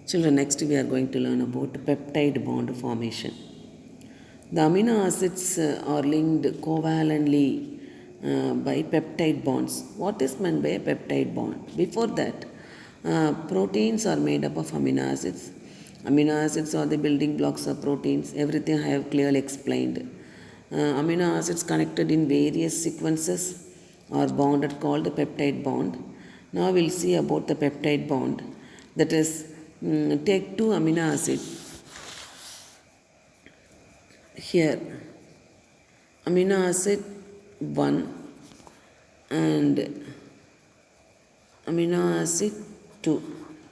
Children, next we are going to learn about peptide bond formation. The amino acids are linked covalently by peptide bonds. What is meant by a peptide bond? Before that, proteins are made up of amino acids. Amino acids are the building blocks of proteins. Everything I have clearly explained. Amino acids connected in various sequences are bonded called the peptide bond. Now we'll see about the peptide bond. That is, take two amino acid here, amino acid 1 and amino acid 2.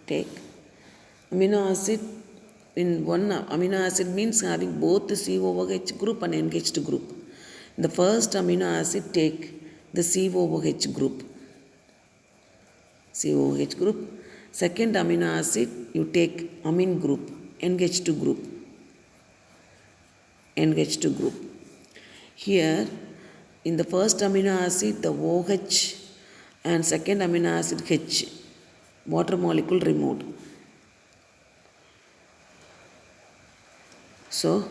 Take amino acid in one amino acid means having both the COOH group and NH group. The first amino acid take the COOH group. COOH group. Second amino acid you take amine group, NH2 group. NH2 group. Here in the first amino acid the OH and second amino acid H, water molecule removed. So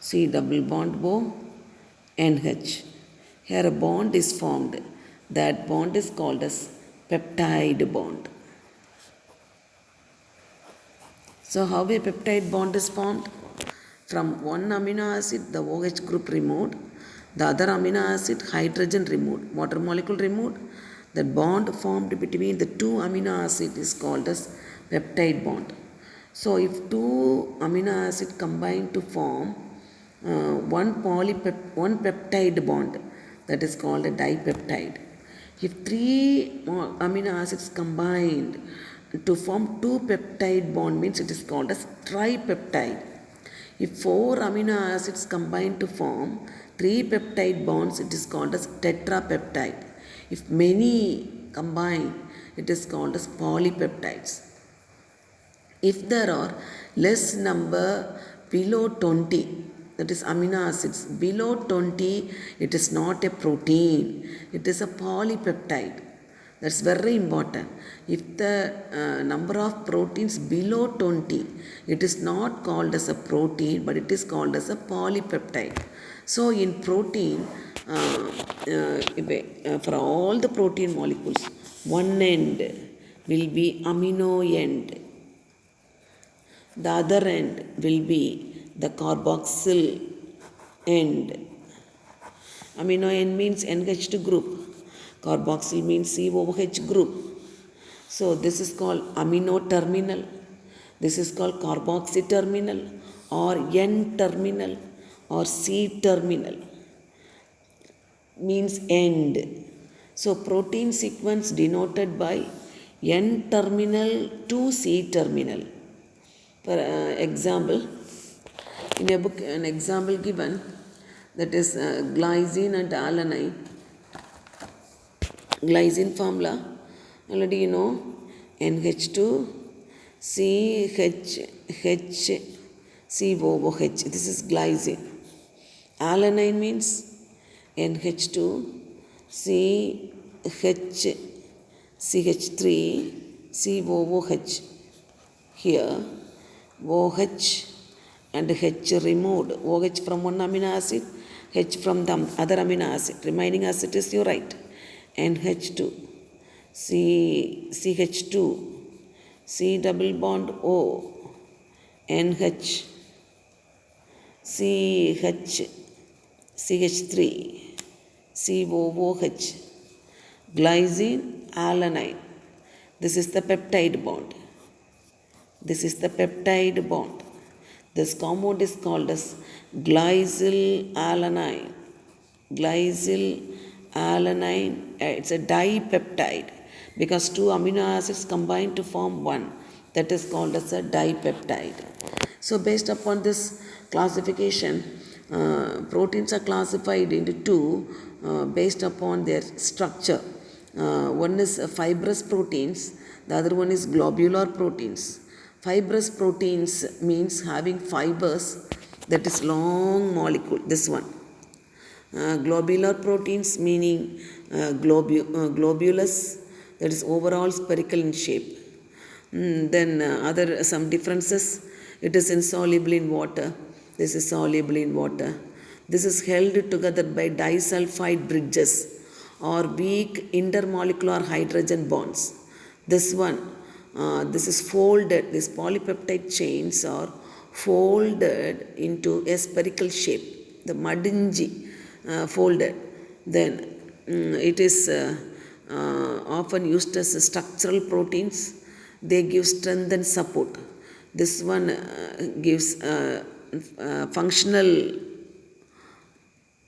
C double bond O NH. Here a bond is formed. That bond is called as peptide bond. So how a peptide bond is formed? From one amino acid the OH group removed, the other amino acid hydrogen removed, water molecule removed. The bond formed between the two amino acids is called as peptide bond. So if two amino acids combine to form one peptide bond, that is called a dipeptide. If three amino acids combined to form two peptide bond means it is called as tripeptide. If four amino acids combine to form three peptide bonds, it is called as tetrapeptide. If many combine, it is called as polypeptides. If there are less number below 20, that is amino acids below 20, it is not a protein, it is a polypeptide. That's very important. If the number of proteins below 20, it is not called as a protein, but it is called as a polypeptide. So in protein, for all the protein molecules, one end will be amino end. The other end will be the carboxyl end. Amino end means NH2 group. Carboxyl means COOH group. So this is called amino terminal. This is called carboxy terminal or N terminal or C terminal. Means end. So protein sequence denoted by N terminal to C terminal. For example, in a book, an example given, that is glycine and alanine. Glycine formula, already you know, NH2 CHH this is glycine. Alanine means NH2 CH3 COOH. Here OH and H removed. OH from one amino acid, H from the other amino acid. Remaining acid is you write. NH2, CH2, C double bond O, NH, CH, CH3, COOH, glycine, alanine. This is the peptide bond. This is the peptide bond. This compound is called as glycyl alanine. Glycyl alanine, it's a dipeptide because two amino acids combine to form one. That is called as a dipeptide. So based upon this classification, proteins are classified into two based upon their structure. One is fibrous proteins, the other one is globular proteins. Fibrous proteins means having fibers, that is long molecule, this one. Globular proteins meaning globulous, that is overall spherical in shape. Then other some differences. It is insoluble in water. This is soluble in water. This is held together by disulfide bridges or weak intermolecular hydrogen bonds. This is folded. These polypeptide chains are folded into a spherical shape. The madinji folded. Then it is often used as structural proteins. They give strength and support. This one gives functional,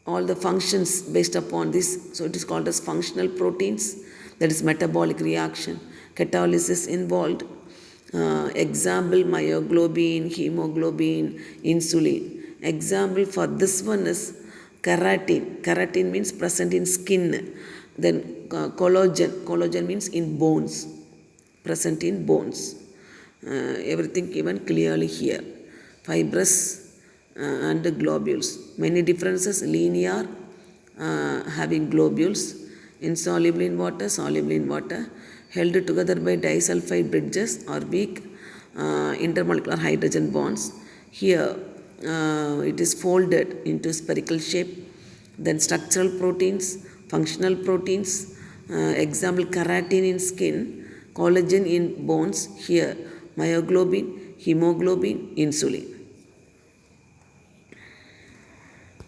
all the functions based upon this. So it is called as functional proteins. That is metabolic reaction, catalysis involved. Example, myoglobin, hemoglobin, insulin. Example for this one is keratin. Keratin means present in skin. Then collagen. Collagen means in bones, present in bones. Everything given clearly here. Fibrous and globules. Many differences. Linear, having globules. Insoluble in water, soluble in water. Held together by disulfide bridges or weak intermolecular hydrogen bonds. Here it is folded into spherical shape. Then structural proteins, functional proteins. Example, keratin in skin, collagen in bones. Here myoglobin, hemoglobin, insulin.